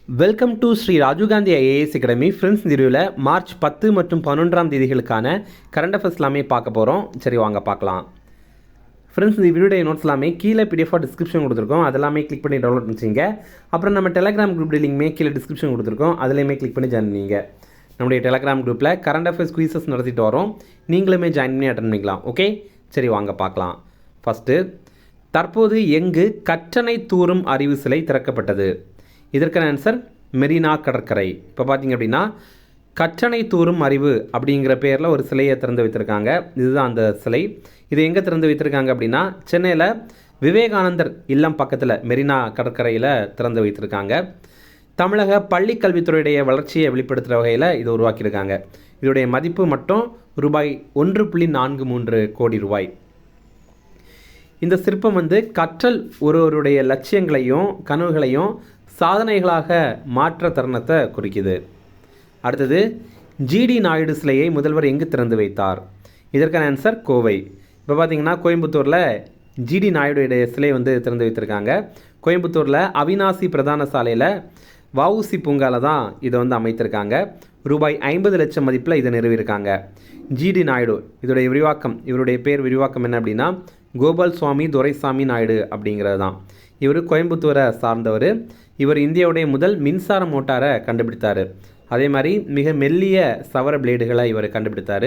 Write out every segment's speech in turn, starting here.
Welcome to Shri Rajiv Gandhi IAS academy. Friends, இந்த வீடியோவில் March 10 மற்றும் 11ஆம் தேதிகளுக்கான கரண்ட் அஃபேர்ஸ் எல்லாமே பார்க்க போகிறோம். சரி, வாங்க பார்க்கலாம். ஃப்ரெண்ட்ஸ், இந்த வீடியோடைய நோட்ஸ் எல்லாமே கீழே பிடிஎஃபாக டிஸ்கிரிப்ஷன் கொடுத்துருக்கோம். அதெல்லாமே கிளிக் பண்ணி டவுன்லோட் பண்ணிச்சிங்க. அப்புறம் நம்ம டெலகிராம் குரூப் லிங்க்மே கீழே டிஸ்கிரிப்ஷன் கொடுத்துருக்கோம். அதுலேயுமே கிளிக் பண்ணி ஜாயின் பண்ணிங்க. நம்முடைய டெலகிராம் குரூப்பில் கரண்ட் அஃபேர்ஸ் குயிசஸ் நடத்திட்டு வரோம். நீங்களுமே ஜாயின் பண்ணி அட்டன் பண்ணிக்கலாம். ஓகே, சரி வாங்க பார்க்கலாம். ஃபஸ்ட்டு, தற்போது எங்கு கற்றணை தூரும் அறிவு சிலை திறக்கப்பட்டது? இதற்கான ஆன்சர் மெரினா கடற்கரை. இப்போ பார்த்தீங்க அப்படின்னா கற்றணை தூரும் அறிவு அப்படிங்கிற பேரில் ஒரு சிலையை திறந்து வைத்திருக்காங்க. இதுதான் அந்த சிலை. இது எங்கே திறந்து வைத்திருக்காங்க அப்படின்னா சென்னையில் விவேகானந்தர் இல்லம் பக்கத்தில் மெரினா கடற்கரையில் திறந்து வைத்திருக்காங்க. தமிழக பள்ளி கல்வித்துறையுடைய வளர்ச்சியை வெளிப்படுத்துகிற வகையில் இது உருவாக்கியிருக்காங்க. இதோடைய மதிப்பு மட்டும் ரூபாய் 1.43 கோடி ரூபாய். இந்த சிற்பம் கற்றல் ஒருவருடைய லட்சியங்களையும் கனவுகளையும் சாதனைகளாக மாற்ற தருணத்தை குறிக்குது. அடுத்தது, ஜிடி நாயுடு சிலையை முதல்வர் எங்கு திறந்து வைத்தார்? இதற்கான ஆன்சர் கோவை. இப்போ பார்த்தீங்கன்னா கோயம்புத்தூரில் ஜிடி நாயுடைய சிலை திறந்து வைத்திருக்காங்க. கோயம்புத்தூரில் அவினாசி பிரதான சாலையில் வஉசி பூங்காவில் தான் இதை அமைத்திருக்காங்க. ரூபாய் 50 லட்சம் மதிப்பில் இதை நிறுவியிருக்காங்க. ஜிடி நாயுடு இதோடைய விரிவாக்கம், இவருடைய பேர் விரிவாக்கம் என்ன அப்படின்னா கோபால் சுவாமி துரைசாமி நாயுடு அப்படிங்கிறது தான். இவர் கோயம்புத்தூரை சார்ந்தவர். இவர் இந்தியாவுடைய முதல் மின்சார மோட்டாரை கண்டுபிடித்தார். அதே மாதிரி மிக மெல்லிய சவர பிளேடுகளை இவர் கண்டுபிடித்தார்.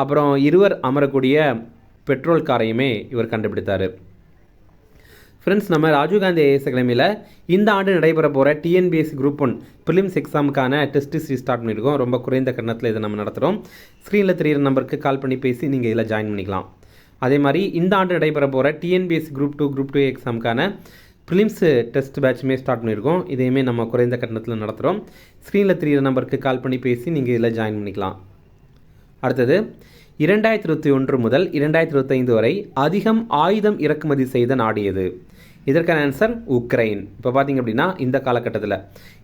அப்புறம் இருவர் அமரக்கூடிய பெட்ரோல் காரையுமே இவர் கண்டுபிடித்தார். ஃப்ரெண்ட்ஸ், நம்ம ராஜீவ்காந்தி ஐஏஎஸ் அகாடமியில் இந்த ஆண்டு நடைபெற போகிற டிஎன்பிஎஸ்சி குரூப் 1 ப்ரிலிம்ஸ் எக்ஸாமுக்கான டெஸ்ட் ஸ்டார்ட் பண்ணியிருக்கோம். ரொம்ப குறைந்த கட்டணத்தில் இதை நம்ம நடத்துகிறோம். ஸ்க்ரீனில் தெரிகிற நம்பருக்கு கால் பண்ணி பேசி நீங்கள் இதில் ஜாயின் பண்ணிக்கலாம். அதே மாதிரி இந்த ஆண்டு நடைபெற போகிற டிஎன்பிஎஸ்சி குரூப் 2 எக்ஸாமுக்கான ப்ரிலிம்ஸ் டெஸ்ட் பேட்சுமே ஸ்டார்ட் பண்ணியிருக்கோம். இதையுமே நம்ம குறைந்த கட்டணத்தில் நடத்துகிறோம். ஸ்க்ரீனில் தெரிகிற நம்பருக்கு கால் பண்ணி பேசி நீங்கள் இதில் ஜாயின் பண்ணிக்கலாம். அடுத்தது, 2021 முதல் 2025 வரை அதிகம் ஆயுதம் இறக்குமதி செய்த நாடு எது? இதற்கான ஆன்சர் உக்ரைன். இப்போ பார்த்தீங்க அப்படின்னா இந்த காலகட்டத்தில்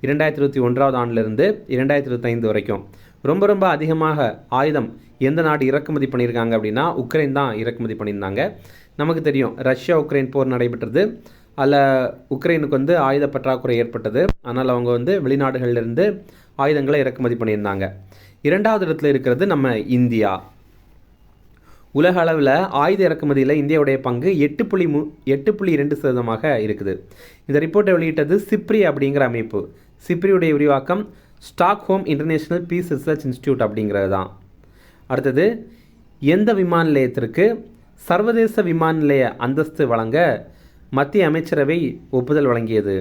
2021ஆவது ஆண்டிலிருந்து 2025 வரைக்கும் ரொம்ப அதிகமாக ஆயுதம் எந்த நாடு இறக்குமதி பண்ணியிருக்காங்க அப்படின்னா உக்ரைன் தான் இறக்குமதி பண்ணியிருந்தாங்க. நமக்கு தெரியும், ரஷ்யா உக்ரைன் போர் நடைபெற்றது. அதில் உக்ரைனுக்கு ஆயுத பற்றாக்குறை ஏற்பட்டது. அதனால் அவங்க வெளிநாடுகளிலிருந்து ஆயுதங்களை இறக்குமதி பண்ணியிருந்தாங்க. 2வது இடத்துல இருக்கிறது நம்ம இந்தியா. உலக அளவில் ஆயுத இறக்குமதியில் இந்தியாவுடைய பங்கு 8.2% இருக்குது. இந்த ரிப்போர்ட்டை வெளியிட்டது சிப்ரி அப்படிங்கிற அமைப்பு. சிப்ரியுடைய விரிவாக்கம் Stockholm international peace research institute அப்படிங்கிறது தான். அடுத்தது, எந்த விமான நிலையத்திற்கு சர்வதேச விமான நிலைய அந்தஸ்து வழங்க மத்திய அமைச்சரவை ஒப்புதல் வழங்கியது?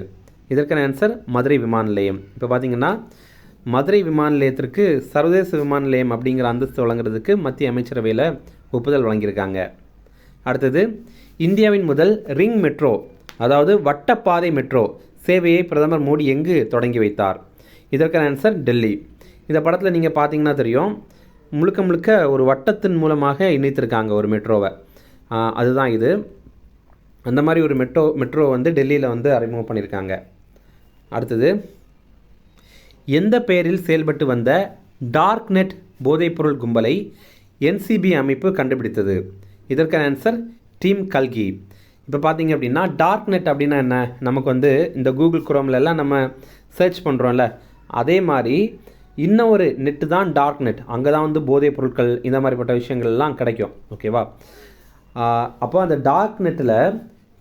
இதற்கான ஆன்சர் மதுரை விமான நிலையம். இப்போ பார்த்தீங்கன்னா மதுரை விமான நிலையத்திற்கு சர்வதேச விமான நிலையம் அப்படிங்கிற அந்தஸ்து வழங்குறதுக்கு மத்திய அமைச்சரவையில் ஒப்புதல் வழங்கியிருக்காங்க. அடுத்தது, இந்தியாவின் முதல் ரிங் மெட்ரோ, அதாவது வட்டப்பாதை மெட்ரோ சேவையை பிரதமர் மோடி எங்கு தொடங்கி வைத்தார்? இதற்கான ஆன்சர் டெல்லி. இந்த படத்தில் நீங்கள் பார்த்தீங்கன்னா தெரியும், முழுக்க ஒரு வட்டத்தின் மூலமாக இணைத்திருக்காங்க ஒரு மெட்ரோவை. அதுதான் இது. அந்த மாதிரி ஒரு மெட்ரோ டெல்லியில் அறிமுகம் பண்ணியிருக்காங்க. அடுத்தது, எந்த பெயரில் செயல்பட்டு வந்த டார்க் நெட் போதைப்பொருள் கும்பலை என்சிபி அமைப்பு கண்டுபிடித்தது? இதற்கான ஆன்சர் டீம் கல்கி. இப்போ பார்த்தீங்க அப்படின்னா டார்க் நெட் அப்படின்னா என்ன? நமக்கு இந்த கூகுள் குரோம்லலாம் நம்ம சர்ச் பண்ணுறோம்ல, அதே மாதிரி இன்னும் ஒரு நெட்டு தான் டார்க் நெட். அங்கே தான் போதைப் பொருட்கள் இந்த மாதிரிப்பட்ட விஷயங்கள்லாம் கிடைக்கும். ஓகேவா? அப்போ அந்த டார்க் நெட்டில்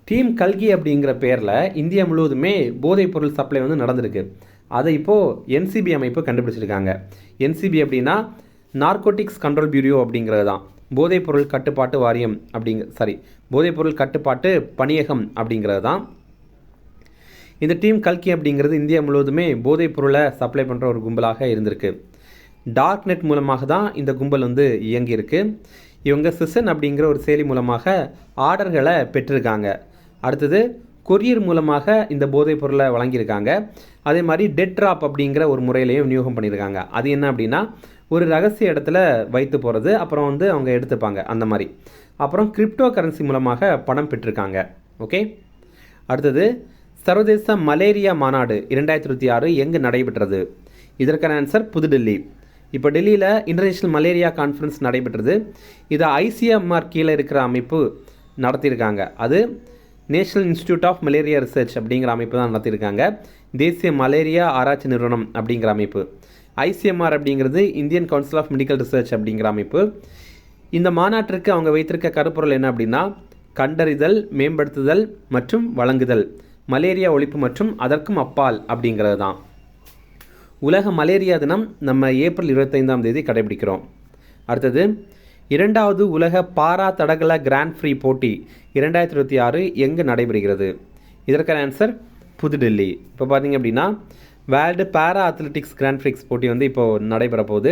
டீம் கல்கி அப்படிங்கிற பேரில் இந்தியா முழுவதுமே போதைப் பொருள் சப்ளை நடந்திருக்கு. அதை இப்போது என்சிபி அமைப்பு கண்டுபிடிச்சிருக்காங்க. என்சிபி அப்படின்னா நார்கோட்டிக்ஸ் கண்ட்ரோல் பியூரோ அப்படிங்கிறது தான். போதைப்பொருள் கட்டுப்பாட்டு வாரியம் போதைப்பொருள் கட்டுப்பாட்டு பணியகம் அப்படிங்கிறது தான். இந்த டீம் கல்கி அப்படிங்கிறது இந்தியா முழுவதுமே போதைப் பொருளை சப்ளை பண்ணுற ஒரு கும்பலாக இருந்திருக்கு. டார்க் நெட் மூலமாக தான் இந்த கும்பல் இயங்கியிருக்கு. இவங்க சிசன் அப்படிங்கிற ஒரு செயலி மூலமாக ஆர்டர்களை பெற்றிருக்காங்க. அடுத்தது, கொரியர் மூலமாக இந்த போதைப் பொருளை வழங்கியிருக்காங்க. அதே மாதிரி டெட் ட்ராப் அப்படிங்கிற ஒரு முறையிலையும் விநியோகம் பண்ணியிருக்காங்க. அது என்ன அப்படின்னா ஒரு ரகசிய இடத்துல வைத்து போகிறது, அப்புறம் அவங்க எடுத்துப்பாங்க அந்த மாதிரி. அப்புறம் கிரிப்டோ கரன்சி மூலமாக பணம் பெற்றிருக்காங்க. ஓகே. அடுத்தது, சர்வதேச மலேரியா மாநாடு 2026 எங்கு நடைபெற்றது? இதற்கான ஆன்சர் புதுடெல்லி. இப்போ டெல்லியில் இன்டர்நேஷ்னல் மலேரியா கான்ஃபரன்ஸ் நடைபெற்றது. இதை ஐசிஎம்ஆர் கீழே இருக்கிற அமைப்பு நடத்தியிருக்காங்க. அது national institute of malaria research அப்படிங்கிற அமைப்பு தான் நடத்தியிருக்காங்க. தேசிய மலேரியா ஆராய்ச்சி நிறுவனம் அப்படிங்கிற அமைப்பு. ஐசிஎம்ஆர் அப்படிங்கிறது Indian council of medical research அப்படிங்கிற அமைப்பு. இந்த மாநாட்டிற்கு அவங்க வைத்திருக்க கருப்பொருள் என்ன அப்படின்னா, கண்டறிதல், மேம்படுத்துதல் மற்றும் வழங்குதல், மலேரியா ஒழிப்பு மற்றும் அதற்கும் அப்பால் அப்படிங்கிறது தான். உலக மலேரியா தினம் நம்ம ஏப்ரல் 25ஆம் தேதி கடைபிடிக்கிறோம். அடுத்தது, 2வது உலக பாரா தடகள கிராண்ட் ஃப்ரீ போட்டி 2026 எங்கு நடைபெறுகிறது? இதற்கான ஆன்சர் புதுடெல்லி. இப்போ பார்த்தீங்க அப்படின்னா வேர்ல்டு பாரா அத்லெட்டிக்ஸ் கிராண்ட் ஃப்ரிக்ஸ் போட்டி வந்து இப்போது நடைபெற போகுது.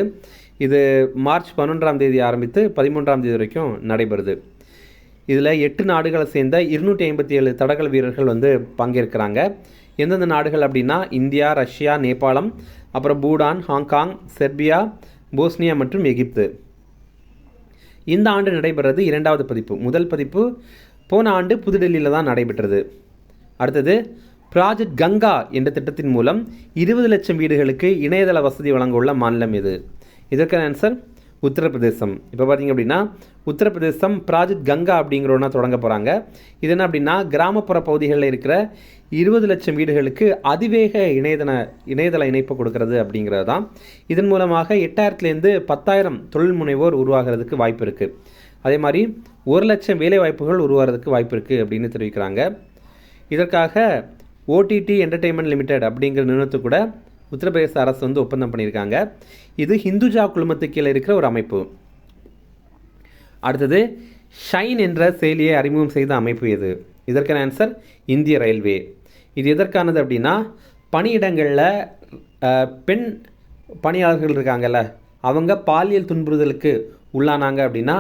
இது மார்ச் 11ஆம் தேதி ஆரம்பித்து 13ஆம் தேதி வரைக்கும் நடைபெறுது. இதில் 8 நாடுகளை சேர்ந்த 257 தடகள வீரர்கள் வந்து பங்கேற்கிறாங்க. எந்தெந்த நாடுகள் அப்படின்னா இந்தியா, ரஷ்யா, நேபாளம், அப்புறம் பூடான், ஹாங்காங், செர்பியா, போஸ்னியா மற்றும் எகிப்து. இந்த ஆண்டு நடைபெறது 2வது பதிப்பு. முதல் பதிப்பு போன ஆண்டு புதுடெல்லியில் தான் நடைபெற்றது. அடுத்தது, ப்ராஜெக்ட் கங்கா என்ற திட்டத்தின் மூலம் 20 லட்சம் வீடுகளுக்கு இணையதள வசதி வழங்க உள்ள மாநிலம் எது? இதற்கான ஆன்சர் உத்தரப்பிரதேசம். இப்போ பார்த்தீங்க அப்படின்னா உத்தரப்பிரதேசம் ப்ராஜெக்ட் கங்கா அப்படிங்கிற ஒன்றா தொடங்க போகிறாங்க. இது என்ன அப்படின்னா, கிராமப்புற பகுதிகளில் இருக்கிற 20 லட்சம் வீடுகளுக்கு அதிவேக இணையதள இணைப்பு கொடுக்கறது அப்படிங்கிறது தான். இதன் மூலமாக 8000லேருந்து 10,000 தொழில் முனைவோர் உருவாகிறதுக்கு வாய்ப்பு இருக்குது. அதே மாதிரி 1 லட்சம் வேலை வாய்ப்புகள் உருவாகிறதுக்கு வாய்ப்பு இருக்குது அப்படின்னு தெரிவிக்கிறாங்க. இதற்காக ஓடிடி என்டர்டெயின்மெண்ட் லிமிடெட் அப்படிங்கிற நிறுவனத்து கூட உத்தரப்பிரதேச அரசு வந்து ஒப்பந்தம் பண்ணியிருக்காங்க. இது ஹிந்துஜா குழுமத்துக்கு கீழே இருக்கிற ஒரு அமைப்பு. அடுத்தது, ஷைன் என்ற செயலியை அறிமுகம் செய்த அமைப்பு எது? இதற்கான ஆன்சர் இந்திய ரயில்வே. இது எதற்கானது அப்படின்னா, பணியிடங்களில் பெண் பணியாளர்கள் இருக்காங்கல்ல, அவங்க பாலியல் துன்புறுதலுக்கு உள்ளானாங்க அப்படின்னா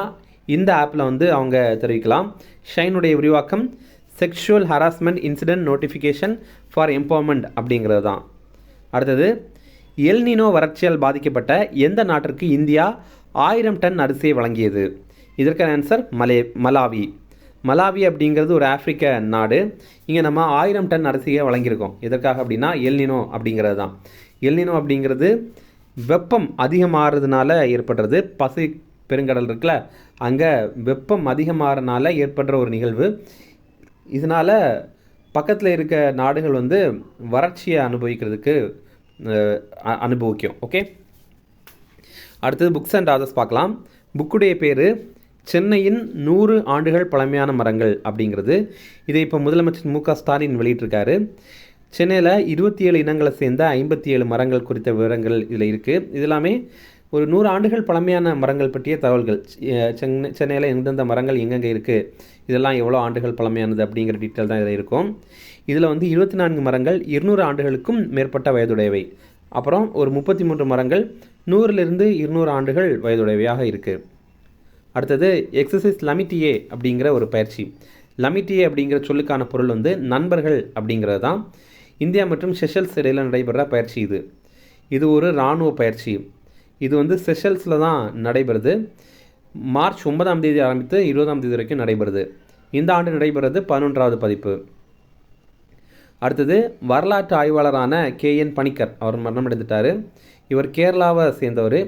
இந்த ஆப்பில் வந்து அவங்க தெரிவிக்கலாம். ஷைனுடைய விரிவாக்கம் sexual harassment incident notification for empowerment அப்படிங்கிறது தான். அடுத்தது, எல்னினோ வறட்சியால் பாதிக்கப்பட்ட எந்த நாட்டிற்கு இந்தியா 1000 டன் அரிசியை வழங்கியது? இதற்கான ஆன்சர் மலாவி. மலாவி அப்படிங்கிறது ஒரு ஆப்பிரிக்க நாடு. இங்கே நம்ம 1000 டன் அரிசியை வழங்கியிருக்கோம். எதற்காக அப்படின்னா எல்னினோ அப்படிங்கிறது தான். எல்னினோ அப்படிங்கிறது வெப்பம் அதிகமாகிறதுனால ஏற்படுறது. பசிபிக் பெருங்கடல் இருக்குல்ல, அங்கே வெப்பம் அதிகமாகறதுனால ஏற்படுற ஒரு நிகழ்வு. இதனால் பக்கத்தில் இருக்க நாடுகள் வந்து வறட்சியை அனுபவிக்கும். ஓகே, அடுத்தது புக்ஸ் அண்ட் ஆதர்ஸ் பார்க்கலாம். புக்குடைய பேர் சென்னையின் 100 ஆண்டுகள் பழமையான மரங்கள் அப்படிங்கிறது. இதை இப்போ முதலமைச்சர் மு க ஸ்டாலின் வெளியிட்டிருக்காரு. சென்னையில் 27 இனங்களை சேர்ந்த 57 மரங்கள் குறித்த விவரங்கள் இதில் இருக்குது. இது எல்லாமே ஒரு 100 ஆண்டுகள் பழமையான மரங்கள் பற்றிய தகவல்கள். சென்னையில் எந்தெந்த மரங்கள் எங்கெங்கே இருக்குது, இதெல்லாம் எவ்வளோ ஆண்டுகள் பழமையானது அப்படிங்கிற டீட்டெயில் தான் இதில் இருக்கும். இதில் வந்து 24 மரங்கள் 200 ஆண்டுகளுக்கும் மேற்பட்ட வயதுடையவை. அப்புறம் ஒரு 33 மரங்கள் 100லிருந்து 200 ஆண்டுகள் வயதுடையவையாக இருக்குது. அடுத்தது, எக்ஸசைஸ் லமிட்டியே அப்படிங்கிற ஒரு பயிற்சி. லமிட்டியே அப்படிங்கிற சொல்லுக்கான பொருள் வந்து நண்பர்கள் அப்படிங்கிறது தான். இந்தியா மற்றும் செஷல்ஸ் இடையில் நடைபெற பயிற்சி இது. இது ஒரு இராணுவ பயிற்சி. இது வந்து செஷல்ஸில் தான் நடைபெறுது. மார்ச் 9ஆம் தேதி ஆரம்பித்து 20ஆம் தேதி வரைக்கும் நடைபெறுது. இந்த ஆண்டு நடைபெறுறது 11வது பதிப்பு. அடுத்தது, வரலாற்று ஆய்வாளரான KN பணிக்கர் அவர் மரணமடைந்துட்டார். இவர் கேரளாவை சேர்ந்தவர்.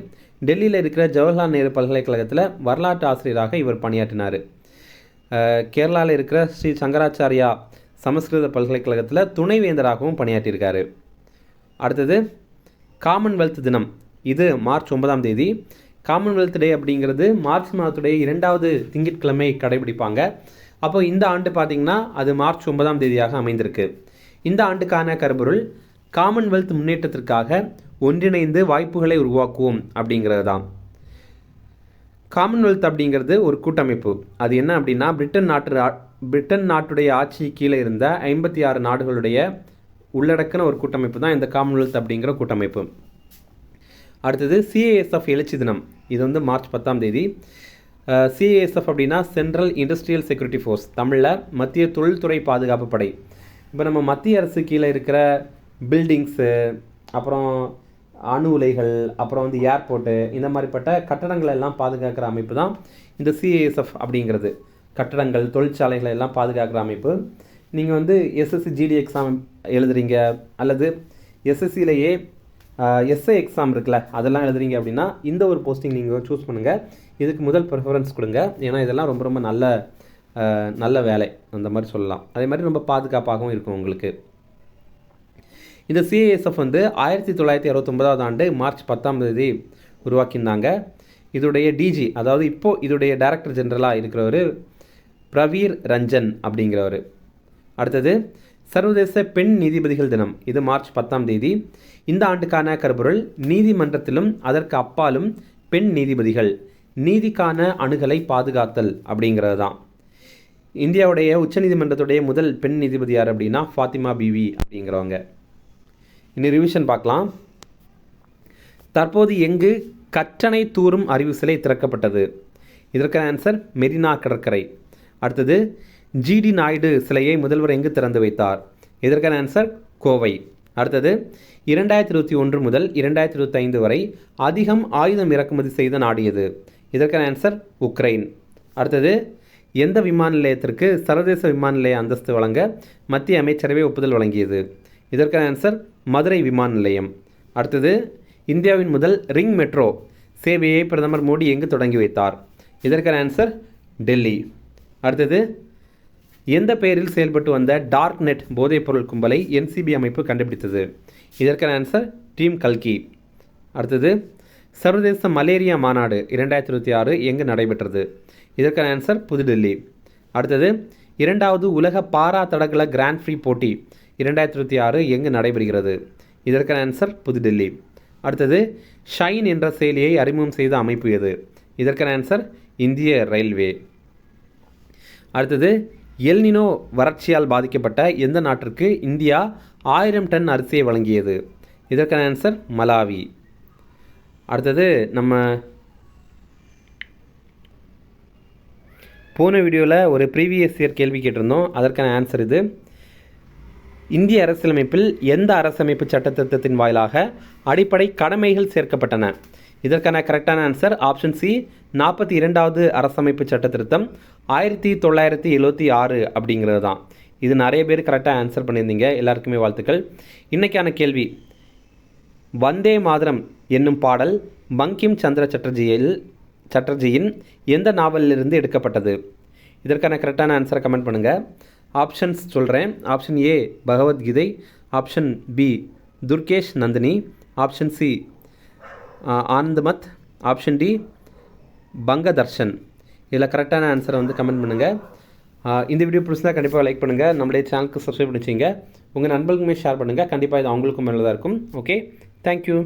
டெல்லியில் இருக்கிற ஜவஹர்லால் நேரு பல்கலைக்கழகத்தில் வரலாற்று ஆசிரியராக இவர் பணியாற்றினார். கேரளாவில் இருக்கிற ஸ்ரீ சங்கராச்சாரியா சமஸ்கிருத பல்கலைக்கழகத்தில் துணைவேந்தராகவும் பணியாற்றியிருக்காரு. அடுத்தது, காமன்வெல்த் தினம். இது மார்ச் 9ஆம் தேதி. காமன்வெல்த் டே அப்படிங்கிறது மார்ச் மாதத்துடைய 2வது திங்கட்கிழமை கடைபிடிப்பாங்க. அப்போ இந்த ஆண்டு பார்த்திங்கன்னா அது மார்ச் 9ஆம் தேதியாக அமைந்திருக்கு. இந்த ஆண்டுக்கான கருப்பொருள் காமன்வெல்த் முன்னேற்றத்திற்காக ஒன்றிணைந்து வாய்ப்புகளை உருவாக்குவோம் அப்படிங்கிறது தான். காமன்வெல்த் அப்படிங்கிறது ஒரு கூட்டமைப்பு. அது என்ன அப்படின்னா, பிரிட்டன் நாட்டுடைய ஆட்சி கீழே இருந்த 56 நாடுகளுடைய உள்ளடக்கின ஒரு கூட்டமைப்பு தான் இந்த காமன்வெல்த் அப்படிங்கிற கூட்டமைப்பு. அடுத்தது, CISF எழுச்சி தினம். இது வந்து மார்ச் 10ஆம் தேதி. CISF அப்படின்னா சென்ட்ரல் இண்டஸ்ட்ரியல் செக்யூரிட்டி ஃபோர்ஸ், தமிழில் மத்திய தொழில்துறை பாதுகாப்பு படை. இப்போ நம்ம மத்திய அரசு கீழே இருக்கிற பில்டிங்ஸு, அப்புறம் அணு உலைகள், அப்புறம் வந்து ஏர்போர்ட்டு, இந்த மாதிரிப்பட்ட கட்டடங்களை எல்லாம் பாதுகாக்கிற அமைப்பு தான் இந்த CISF அப்படிங்கிறது. கட்டடங்கள், தொழிற்சாலைகளை எல்லாம் பாதுகாக்கிற அமைப்பு. நீங்கள் வந்து SSC GD எக்ஸாம் எழுதுறீங்க, அல்லது SSCலேயே எஸ்ஐ எக்ஸாம் இருக்குல்ல, அதெல்லாம் எழுதுறீங்க அப்படின்னா இந்த ஒரு போஸ்டிங் நீங்கள் சூஸ் பண்ணுங்கள். இதுக்கு முதல் ப்ரிஃபரன்ஸ் கொடுங்க. ஏன்னா இதெல்லாம் ரொம்ப ரொம்ப நல்ல வேலை அந்த மாதிரி சொல்லலாம். அதே மாதிரி ரொம்ப பாதுகாப்பாகவும் இருக்கும் உங்களுக்கு. இந்த சிஐஎஸ்எஃப் வந்து 1969 ஆண்டு மார்ச் 10 உருவாக்கியிருந்தாங்க. இதோடைய டிஜி, அதாவது இப்போது இதோடைய டைரக்டர் ஜெனரலாக இருக்கிறவர் பிரவீர் ரஞ்சன் அப்படிங்கிறவர். அடுத்தது சர்வதேச பெண் நீதிபதிகள் தினம், இது மார்ச் 10 இந்த ஆண்டுக்கான கருப்பொருள் நீதிமன்றத்திலும் அதற்கு அப்பாலும் பெண் நீதிபதிகள் நீதிக்கான அணுகலை பாதுகாத்தல் அப்படிங்கிறது தான். இந்தியாவுடைய உச்சநீதிமன்றத்துடைய முதல் பெண் நீதிபதி யார் அப்படின்னா ஃபாத்திமா பிவி அப்படிங்கிறவங்க. இன்னும் ரிவிஷன் பார்க்கலாம். தற்போது எங்கு கற்றணை தூரும் அறிவு சிலை திறக்கப்பட்டது? இதற்கான ஆன்சர் மெரினா கடற்கரை. அடுத்தது ஜிடி நாயுடு சிலையை முதல்வர் எங்கு திறந்து வைத்தார்? இதற்கான ஆன்சர் கோவை. அடுத்தது 2021 முதல் 2025 வரை அதிகம் ஆயுதம் இறக்குமதி செய்த நாடு எது? இதற்கான ஆன்சர் உக்ரைன். அடுத்தது எந்த விமான நிலையத்திற்கு சர்வதேச விமான நிலைய அந்தஸ்து வழங்க மத்திய அமைச்சரவை ஒப்புதல் வழங்கியது? இதற்கான ஆன்சர் மதுரை விமான நிலையம். அடுத்தது இந்தியாவின் முதல் ரிங் மெட்ரோ சேவையை பிரதமர் மோடி எங்கு தொடங்கி வைத்தார்? இதற்கான ஆன்சர் டெல்லி. அடுத்தது எந்த பெயரில் செயல்பட்டு வந்த டார்க் நெட் போதைப்பொருள் கும்பலை என்சிபி அமைப்பு கண்டுபிடித்தது? இதற்கான ஆன்சர் டீம் கல்கி. அடுத்தது சர்வதேச மலேரியா மாநாடு 2026 எங்கு நடைபெற்றது? இதற்கான ஆன்சர் புதுடெல்லி. அடுத்தது 2வது உலக பாரா தடகள கிராண்ட் ஃப்ரீ போட்டி 2026 எங்கு நடைபெறுகிறது? இதற்கான ஆன்சர் புதுடெல்லி. அடுத்தது ஷைன் என்ற செயலியை அறிமுகம் செய்த அமைப்பு எது? இதற்கான ஆன்சர் இந்திய ரயில்வே. அடுத்தது எல்னினோ வறட்சியால் பாதிக்கப்பட்ட எந்த நாட்டிற்கு இந்தியா 1000 டன் அரிசியை வழங்கியது? இதற்கான ஆன்சர் மலாவி. அடுத்தது நம்ம போன வீடியோவில் ஒரு ப்ரீவியஸ் இயர் கேள்வி கேட்டிருந்தோம், அதற்கான ஆன்சர் இது. இந்திய அரசியலமைப்பில் எந்த அரசமைப்பு சட்டத்திருத்தத்தின் வாயிலாக அடிப்படை கடமைகள் சேர்க்கப்பட்டன? இதற்கான கரெக்டான ஆன்சர் ஆப்ஷன் சி 42வது அரசமைப்பு சட்டத்திருத்தம் 1976 அப்படிங்கிறது தான். இது நிறைய பேர் கரெக்டாக ஆன்சர் பண்ணியிருந்தீங்க, எல்லாருக்குமே வாழ்த்துக்கள். இன்றைக்கான கேள்வி, வந்தே மாதரம் என்னும் பாடல் பங்கிம் சந்திர சட்டர்ஜியின் எந்த நாவலிலிருந்து எடுக்கப்பட்டது? இதற்கான கரெக்டான ஆன்சரை கமெண்ட் பண்ணுங்கள். ஆப்ஷன்ஸ் சொல்கிறேன். Option A Bhagavad Gita, option B Durgesh Nandini, option C Anandamath, option D Bangadarshan. இதில் கரெக்டான ஆன்சரை வந்து கமெண்ட் பண்ணுங்கள். இந்த வீடியோ பிடிச்சா கண்டிப்பாக லைக் பண்ணுங்கள், நம்மளுடைய சேனலுக்கு சப்ஸ்கிரைப் பண்ணிச்சிங்க, உங்கள் நண்பர்களுக்குமே ஷேர் பண்ணுங்கள். கண்டிப்பாக இது அவங்களுக்கும் மேலே தான் இருக்கும். Okay, thank you.